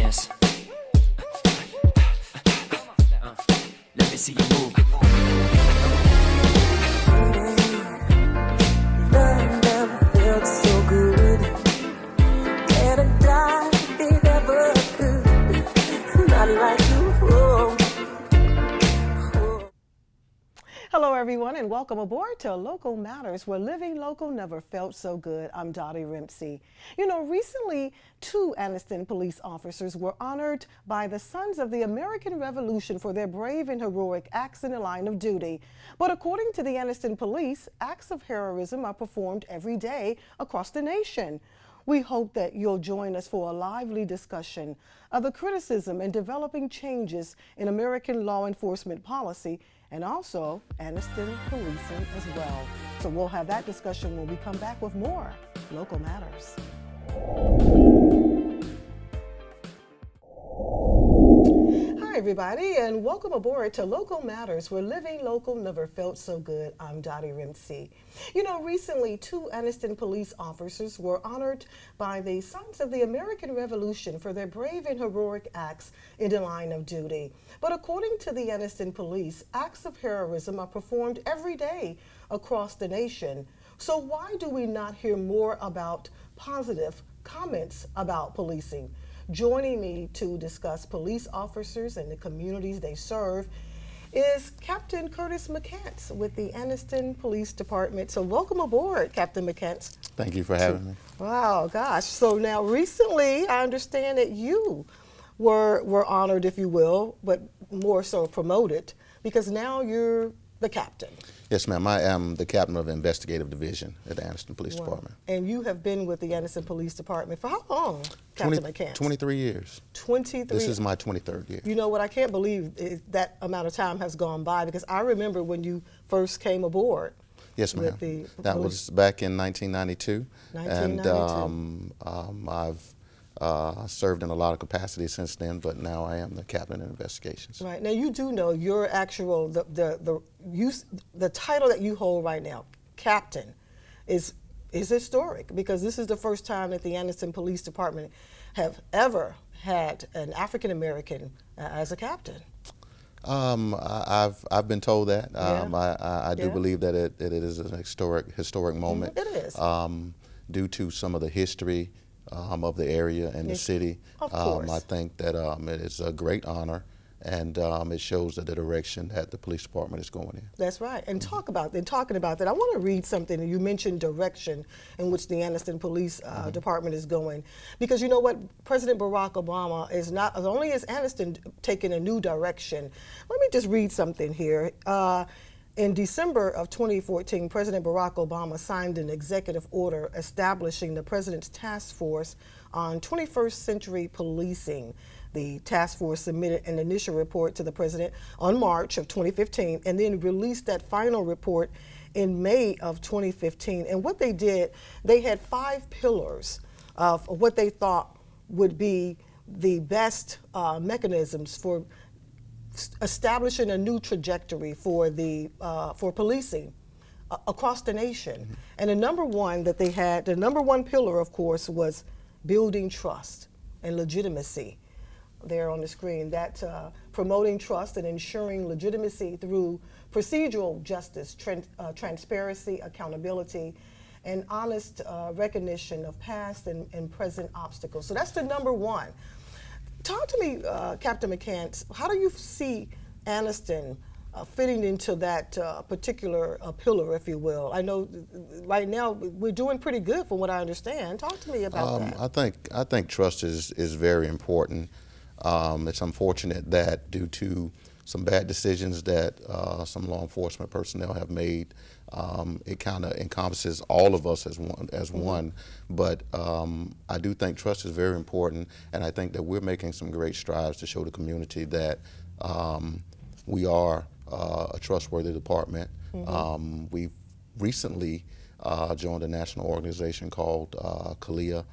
dance. Let me see you move. Love never felt so good. And I died, they never could. Not like you. Oh. Hello, everyone, and welcome aboard to Local Matters, where living local never felt so good. I'm Dottie Rimpsey. You know, recently, 2 Anniston police officers were honored by the Sons of the American Revolution for their brave and heroic acts in the line of duty. But according to the Anniston Police, acts of heroism are performed every day across the nation. We hope that you'll join us for a lively discussion of the criticism and developing changes in American law enforcement policy and also Anniston policing as well. So we'll have that discussion when we come back with more Local Matters. Hi everybody, and welcome aboard to Local Matters, where living local never felt so good. I'm Dottie Rimpsey. You know, recently 2 Anniston police officers were honored by the Sons of the American Revolution for their brave and heroic acts in the line of duty. But according to the Anniston Police, acts of heroism are performed every day across the nation. So why do we not hear more about positive comments about policing? Joining me to discuss police officers and the communities they serve is Captain Curtis McCants with the Anniston Police Department. So welcome aboard, Captain McCants. Thank you for having me. Wow, gosh. So now recently, I understand that you were honored, if you will, but more so promoted, because now you're the captain. Yes, ma'am. I am the captain of the investigative division at the Anniston Police Department. And you have been with the Anniston Police Department for how long, Captain McCants? 23 years. 23. This is my 23rd year. You know what I can't believe is that amount of time has gone by, because I remember when you first came aboard. Yes, ma'am. That was back in 1992. 1992. And I've served in a lot of capacities since then, but now I am the captain in investigations. Right. Now you do know your actual, the title that you hold right now, captain, is historic, because this is the first time that the Anniston Police Department have ever had an African American as a captain. I've been told that. I do Yeah. believe that it is an historic moment. It is. Due to some of the history of the area and the city. Of course. I think that it is a great honor, and it shows that the direction that the police department is going in. That's right. And talking about that, I want to read something. You mentioned direction in which the Anniston Police Department is going, because you know what, President Barack Obama is not only is Anniston taking a new direction. Let me just read something here. In December of 2014, President Barack Obama signed an executive order establishing the President's Task Force on 21st Century Policing. The task force submitted an initial report to the President on March of 2015 and then released that final report in May of 2015. And what they did, they had 5 pillars of what they thought would be the best mechanisms for establishing a new trajectory for for policing across the nation. Mm-hmm. And the number one that they had, the number one pillar, of course, was building trust and legitimacy. There on the screen, that promoting trust and ensuring legitimacy through procedural justice, transparency, accountability, and honest recognition of past and present obstacles. So that's the number one. Talk to me, Captain McCants, how do you see Anniston fitting into that particular pillar, if you will? I know right now we're doing pretty good from what I understand. Talk to me about that. I think trust is very important. It's unfortunate that due to some bad decisions that some law enforcement personnel have made, it kind of encompasses all of us as one. But I do think trust is very important, and I think that we're making some great strides to show the community that we are a trustworthy department. We've recently joined a national organization called CALIA,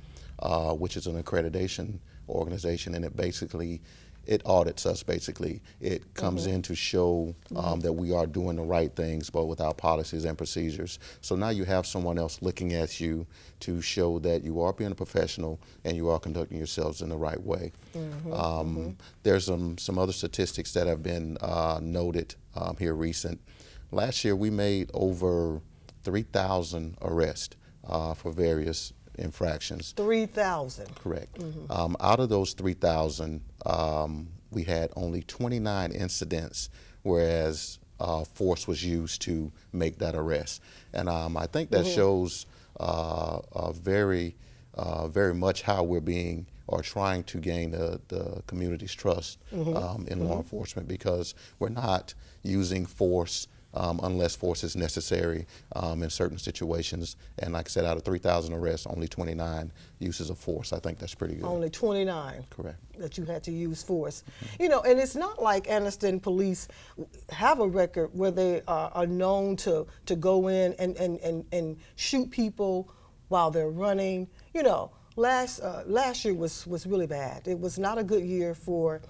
which is an accreditation organization, and it basically it audits us basically. It comes in to show that we are doing the right things, but with our policies and procedures. So now you have someone else looking at you to show that you are being a professional and you are conducting yourselves in the right way. There's some other statistics that have been noted here recent. Last year we made over 3,000 arrests for various infractions. 3,000. Correct. Out of those 3,000, we had only 29 incidents, whereas force was used to make that arrest. And I think that shows very much how we're being or trying to gain the community's trust in law enforcement, because we're not using force unless force is necessary in certain situations. And like I said, out of 3,000 arrests, only 29 uses of force. I think that's pretty good. Only 29. Correct. That you had to use force. You know, and it's not like Anniston police have a record where they are known to go in and shoot people while they're running. You know, last year was really bad. It was not a good year for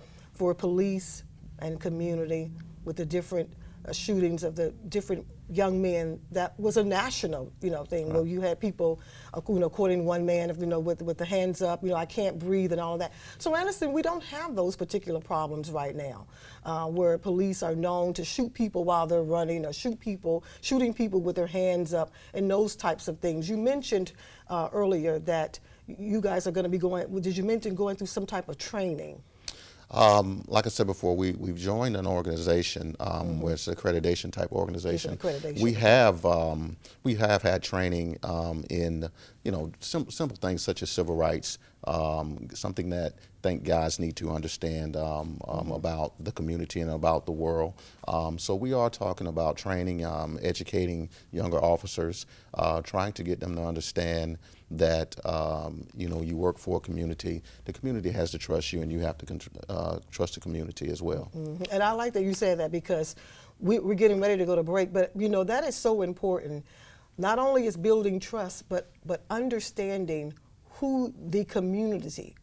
police and community with the different shootings of the different young men. That was a national, thing where you had people, quoting one man, with the hands up, I can't breathe and all of that. So Anniston, we don't have those particular problems right now, where police are known to shoot people while they're running or shooting people with their hands up and those types of things. You mentioned earlier that you guys are going to be did you mention going through some type of training? Like I said before, we've joined an organization where it's an accreditation type organization. We have had training in simple things such as civil rights, something that I think guys need to understand about the community and about the world. So we are talking about training, educating younger officers, trying to get them to understand that you work for a community. The community has to trust you, and you have to trust the community as well. And I like that you said that, because we're getting ready to go to break. But that is so important. Not only is building trust, but understanding who the community,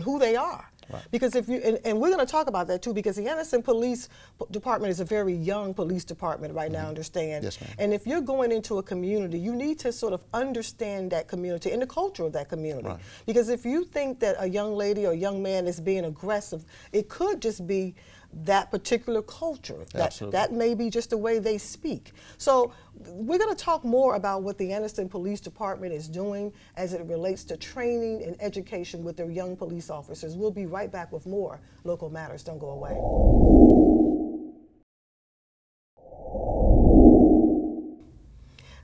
who they are. Right. Because if you, and we're going to talk about that too, because the Anniston Police Department is a very young police department right now, understand? Yes, ma'am. And if you're going into a community, you need to sort of understand that community and the culture of that community. Right. Because if you think that a young lady or young man is being aggressive, it could just be that particular culture. That may be just the way they speak. So we're going to talk more about what the Anniston Police Department is doing as it relates to training and education with their young police officers. We'll be right back with more Local Matters. Don't go away.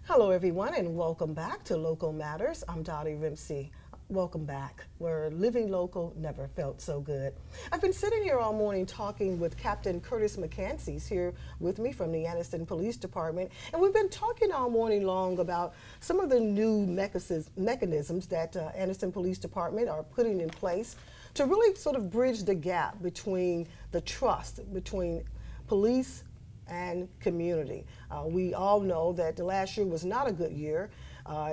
Hello everyone, and welcome back to Local Matters. I'm Dottie Rimpsey. Welcome back, where living local never felt so good. I've been sitting here all morning talking with Captain Curtis McCants. He's here with me from the Anniston Police Department, and we've been talking all morning long about some of the new mechanisms that Anniston Police Department are putting in place to really sort of bridge the gap between the trust between police and community. We all know that the last year was not a good year.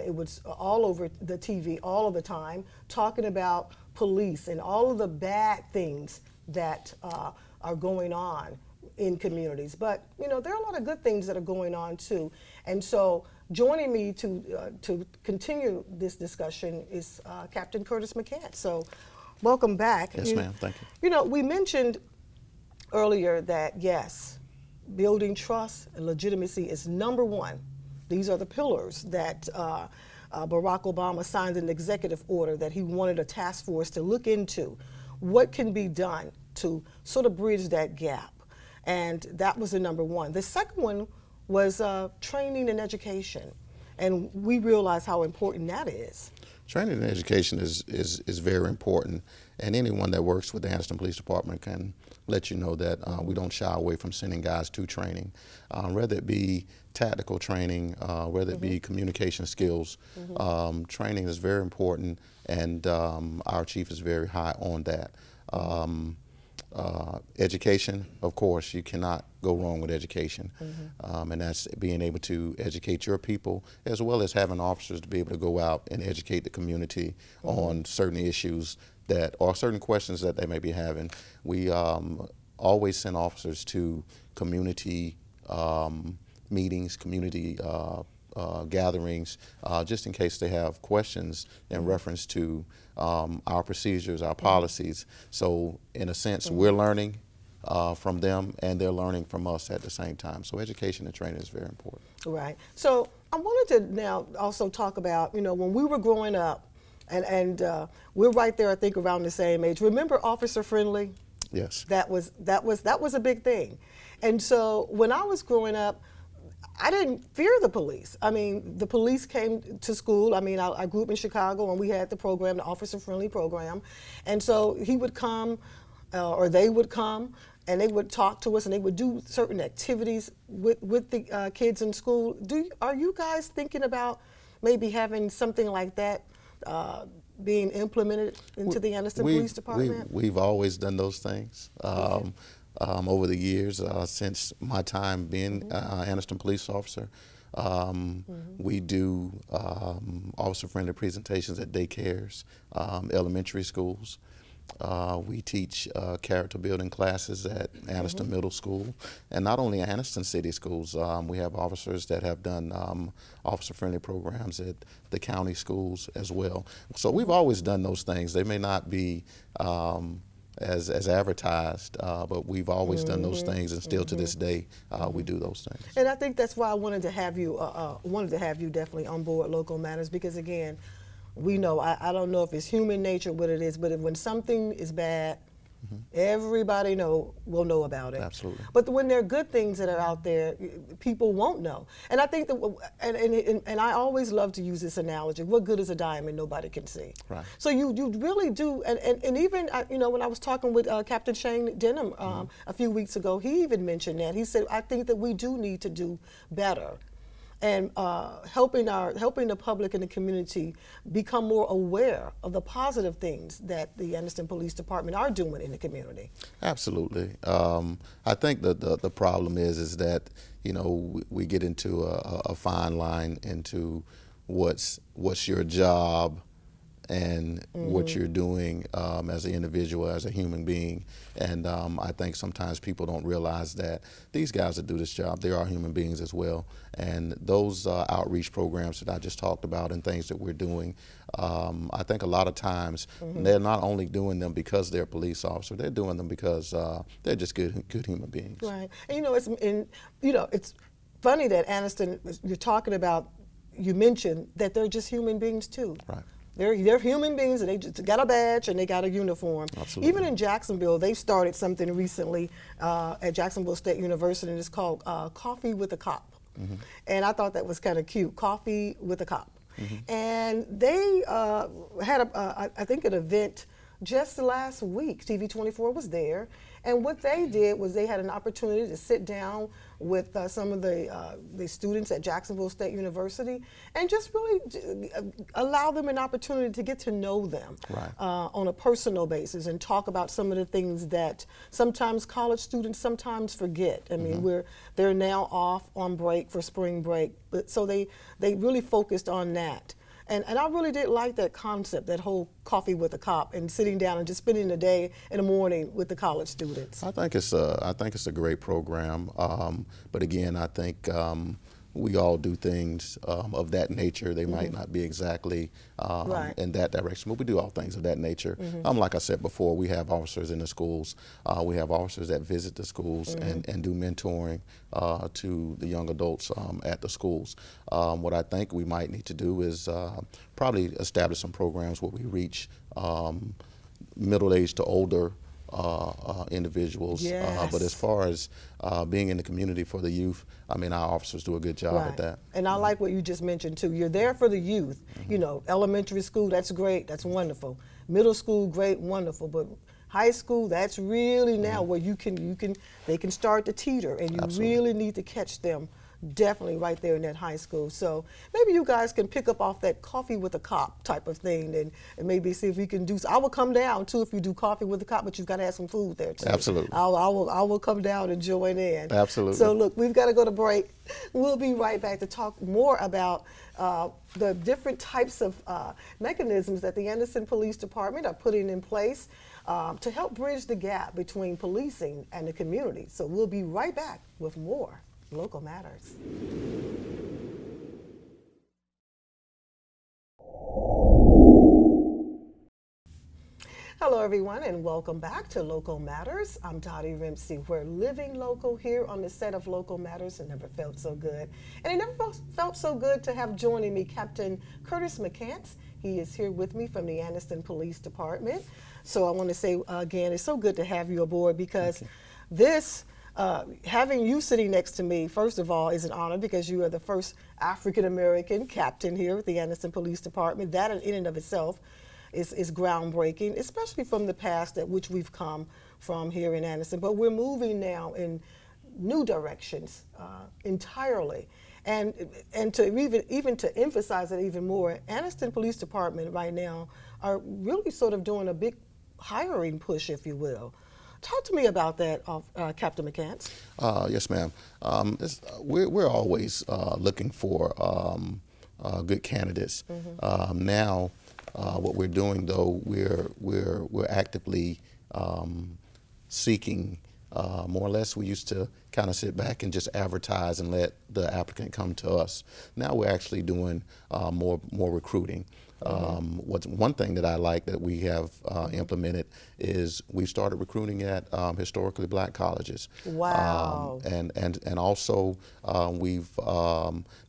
It was all over the TV all of the time, talking about police and all of the bad things that are going on in communities. But there are a lot of good things that are going on too. And so joining me to continue this discussion is Captain Curtis McCants. So welcome back. Yes, ma'am. Thank you. We mentioned earlier that, yes, building trust and legitimacy is number one. These are the pillars that Barack Obama signed an executive order that he wanted a task force to look into. What can be done to sort of bridge that gap? And that was the number one. The second one was training and education. And we realize how important that is. Training and education is very important, and anyone that works with the Anniston Police Department can let you know that we don't shy away from sending guys to training, whether it be tactical training, whether it be communication skills. Training is very important, and our chief is very high on that. Education, of course, you cannot go wrong with education. And that's being able to educate your people, as well as having officers to be able to go out and educate the community on certain issues that, or certain questions that they may be having. We always send officers to community meetings, community gatherings, just in case they have questions in reference to our procedures, our policies. So in a sense, we're learning from them, and they're learning from us at the same time. So education and training is very important. Right. So I wanted to now also talk about, when we were growing up, and we're right there, I think, around the same age. Remember Officer Friendly? Yes. That was a big thing. And so when I was growing up, I didn't fear the police. I mean, the police came to school. I mean, I grew up in Chicago, and we had the program, the Officer Friendly program. And so he would come, or they would come, and they would talk to us, and they would do certain activities with the kids in school. Are you guys thinking about maybe having something like that being implemented into the Anniston Police Department? We've always done those things. Over the years, since my time being Anniston police officer. We do officer-friendly presentations at daycares, elementary schools. We teach character building classes at Anniston Middle School, and not only Anniston City Schools. We have officers that have done officer-friendly programs at the county schools as well. So we've always done those things. They may not be as advertised, but we've always done those things, and still to this day we do those things. And I think that's why I wanted to have you definitely on board Local Matters, because again, we know, I don't know if it's human nature what it is, but when something is bad, everybody will know about it. Absolutely. But when there are good things that are out there, people won't know. And I think that, and I always love to use this analogy: what good is a diamond nobody can see? Right. So you really do, and even when I was talking with Captain Shane Denham a few weeks ago, he even mentioned that. He said, I think that we do need to do better. And helping the public and the community become more aware of the positive things that the Anniston Police Department are doing in the community. Absolutely. I think the problem is that we get into a fine line into what's your job and what you're doing as an individual, as a human being. And I think sometimes people don't realize that these guys that do this job, they are human beings as well. And those outreach programs that I just talked about and things that we're doing, I think a lot of times they're not only doing them because they're a police officer, they're doing them because they're just good human beings. Right. And it's funny that Anniston, you're talking about, you mentioned that they're just human beings too. Right. They're human beings, and they just got a badge and they got a uniform. Absolutely. Even in Jacksonville, they started something recently at Jacksonville State University, and it's called Coffee with a Cop. And I thought that was kind of cute, Coffee with a Cop. And they had, I think, an event just last week. TV24 was there, and what they did was they had an opportunity to sit down with some of the students at Jacksonville State University and just really allow them an opportunity to get to know them on a personal basis and talk about some of the things that sometimes college students sometimes forget. I mean, they're now off on break for spring break, but so they really focused on that. And I really did like that concept, that whole Coffee with a Cop, and sitting down and just spending the day in the morning with the college students. I think it's a great program, but again, I think we all do things of that nature. They might not be exactly in that direction, but we do all things of that nature. Like I said before, we have officers in the schools. We have officers that visit the schools and do mentoring to the young adults at the schools. What I think we might need to do is probably establish some programs where we reach middle-aged to older individuals. But as far as being in the community for the youth, I mean, our officers do a good job at that. And I like what you just mentioned too. You're there for the youth. Elementary school, that's great, that's wonderful. Middle school, great, wonderful. But high school, that's really now where they can start to teeter, and you really need to catch them definitely right there in that high school. So maybe you guys can pick up off that coffee with a cop type of thing, and maybe see if we can do. I will come down too if you do coffee with a cop, but you've got to have some food there too. Absolutely. I will come down and join in. Absolutely. So look, we've got to go to break. We'll be right back to talk more about the different types of mechanisms that the Anderson Police Department are putting in place to help bridge the gap between policing and the community. So we'll be right back with more Local Matters. Hello, everyone, and welcome back to Local Matters. I'm Dottie Rimpsey. We're living local here on the set of Local Matters. It never felt so good. And it never felt so good to have joining me Captain Curtis McCants. He is here with me from the Anderson Police Department. So I want to say again, it's so good to have you aboard, because this, having you sitting next to me, first of all, is an honor, because you are the first African-American captain here at the Anderson Police Department. That in and of itself is groundbreaking, especially from the past at which we've come from here in Anderson. But we're moving now in new directions entirely. And to even to emphasize it even more, Anderson Police Department right now are really sort of doing a big hiring push, if you will. Talk to me about that, Captain McCants. Yes, ma'am. We're always looking for good candidates. Now, what we're doing, though, we're actively seeking. More or less, we used to kind of sit back and just advertise and let the applicant come to us. Now we're actually doing more recruiting. What's one thing that I like that we have implemented is we started recruiting at historically black colleges. Wow. And also we've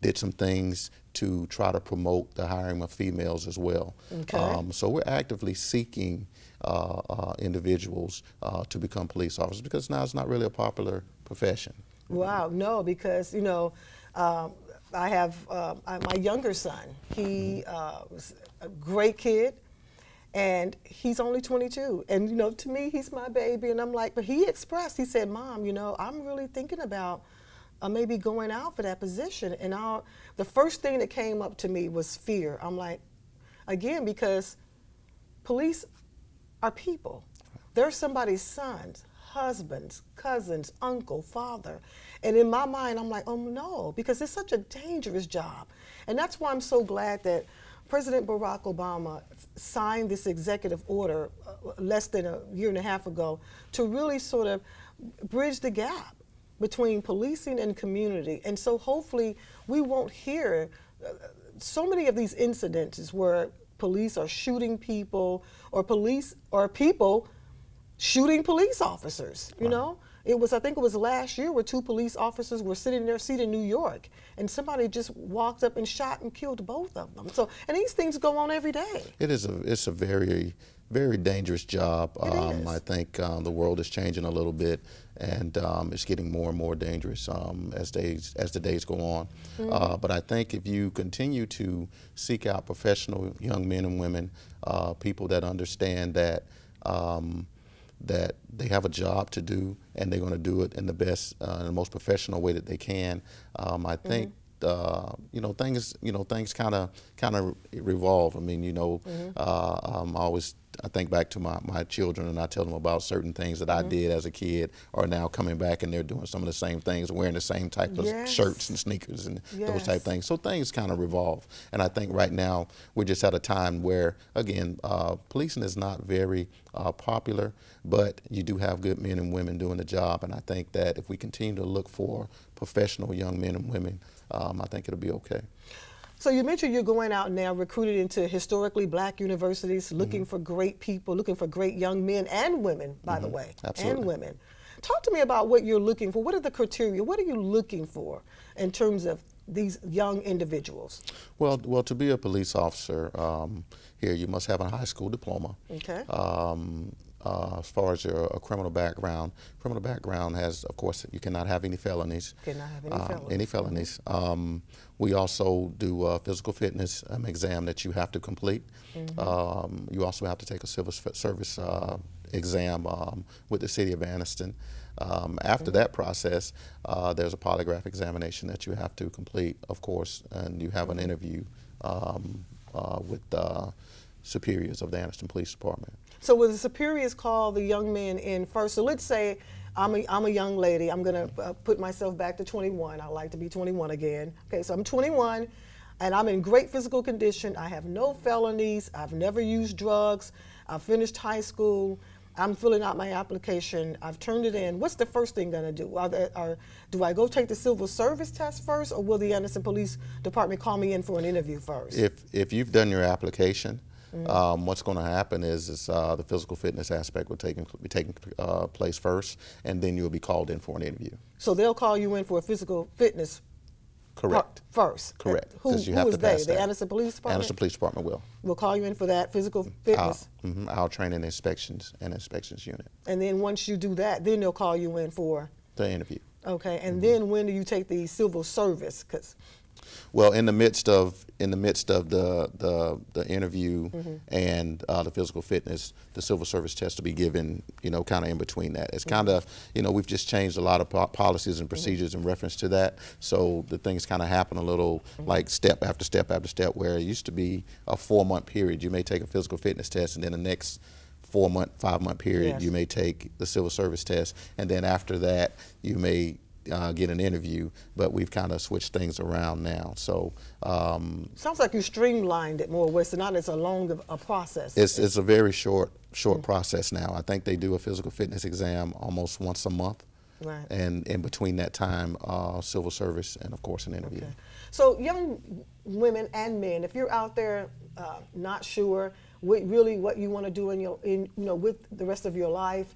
did some things to try to promote the hiring of females as well. Okay. So we're actively seeking individuals to become police officers, because now it's not really a popular profession. Wow, no, because, you know, I have my younger son. He was a great kid, and he's only 22. And, you know, to me, he's my baby. And I'm like, but he expressed, he said, Mom, you know, I'm really thinking about maybe going out for that position. And the first thing that came up to me was fear. I'm like, again, because police are people. They're somebody's sons, husbands, cousins, uncle, father. And in my mind, I'm like, oh no, because it's such a dangerous job. And that's why I'm so glad that President Barack Obama signed this executive order less than a year and a half ago to really sort of bridge the gap between policing and community. And so hopefully we won't hear so many of these incidences where police are shooting people, or people shooting police officers, you know? I think it was last year where 2 police officers were sitting in their seat in New York, and somebody just walked up and shot and killed both of them. So, and these things go on every day. It's a very, very dangerous job. I think the world is changing a little bit, and it's getting more and more dangerous as the days go on. But I think if you continue to seek out professional young men and women, people that understand that that they have a job to do, and they're going to do it in the best, in the most professional way that they can, I think. Things kind of revolve. I mean, I think back to my children, and I tell them about certain things that I did as a kid are now coming back, and they're doing some of the same things, wearing the same type of shirts and sneakers and those type of things. So things kind of revolve. And I think right now we're just at a time where, again, policing is not very popular, but you do have good men and women doing the job. And I think that if we continue to look for professional young men and women, I think it'll be okay. So you mentioned you're going out now, recruited into historically black universities, looking for great people, looking for great young men and women, by the way. Absolutely. And women. Talk to me about what you're looking for. What are the criteria? What are you looking for in terms of these young individuals? Well, to be a police officer here, you must have a high school diploma. Okay. As far as your criminal background has, of course, you cannot have any felonies. Cannot have any felonies. We also do a physical fitness exam that you have to complete. You also have to take a civil service exam with the city of Anniston. After that process, there's a polygraph examination that you have to complete, of course, and you have an interview with superiors of the Anniston Police Department. So will the superiors call the young men in first? So let's say I'm a young lady. I'm going to put myself back to 21. I like to be 21 again. Okay, so I'm 21, and I'm in great physical condition. I have no felonies. I've never used drugs. I've finished high school. I'm filling out my application. I've turned it in. What's the first thing going to do? Do I go take the civil service test first, or will the Anniston Police Department call me in for an interview first? If you've done your application, what's going to happen is the physical fitness aspect will be taking place first, and then you'll be called in for an interview. So they'll call you in for a physical fitness Correct. first. Correct. Who You have is to pass they? The that. Anniston Police Department? Anniston Police Department will. We'll call you in for that physical fitness. Our training inspections unit. And then once you do that, then they'll call you in for The interview. okay. And then when do you take the civil service? Well, in the midst of the interview and the physical fitness, the civil service test will be given, kind of in between that. It's kind of, we've just changed a lot of policies and procedures in reference to that. So the things kind of happen a little like step after step after step, where it used to be a 4-month period. You may take a physical fitness test, and then the next 4-month, 5-month period, Yes. you may take the civil service test, and then after that, you may get an interview, but we've kind of switched things around now. So Sounds like you streamlined it more, where it's not as a long of a process. it's a very short process now. I think they do a physical fitness exam almost once a month, Right. and in between that time, civil service and of course an interview. Okay. So young women and men, if you're out there not sure really what you want to do with the rest of your life,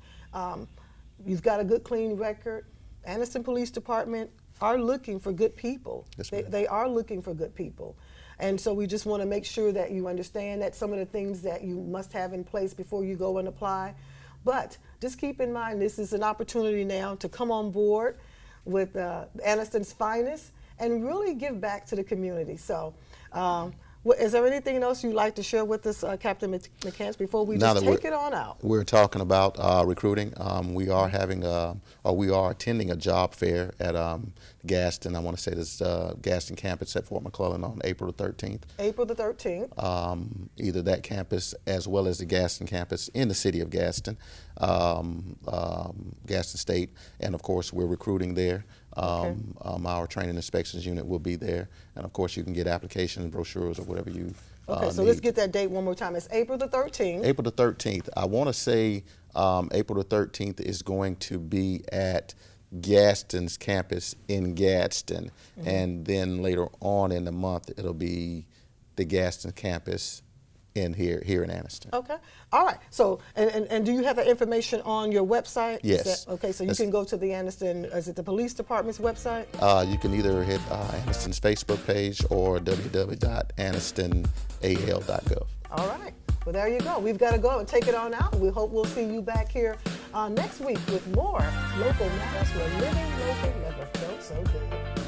you've got a good clean record. Anniston Police Department are looking for good people. Yes, ma'am. They are looking for good people. And so we just want to make sure that you understand that some of the things that you must have in place before you go and apply. But just keep in mind, this is an opportunity now to come on board with Anniston's finest and really give back to the community. So is there anything else you'd like to share with us, Captain McCants, before we just take it on out? We're talking about recruiting. We are attending a job fair at Gaston. I want to say this Gaston campus at Fort McClellan on April the 13th. April the 13th. Either that campus as well as the Gaston campus in the city of Gaston, Gaston State, and of course we're recruiting there. Our training inspections unit will be there, and of course you can get applications, brochures, or whatever you Okay, so need. let's get that date one more time. It's April the 13th. April the 13th. I want to say April the 13th is going to be at Gaston's campus in Gadsden, and then later on in the month it'll be the Gaston campus in here in Anniston. Okay. All right. So, and do you have that information on your website? Yes. Okay. So you can go to the Anniston, is it the police department's website? You can either hit Anniston's Facebook page or www.annistonal.gov. All right. Well, there you go. We've got to go and take it on out. We hope we'll see you back here next week with more local matters where living local never felt so good.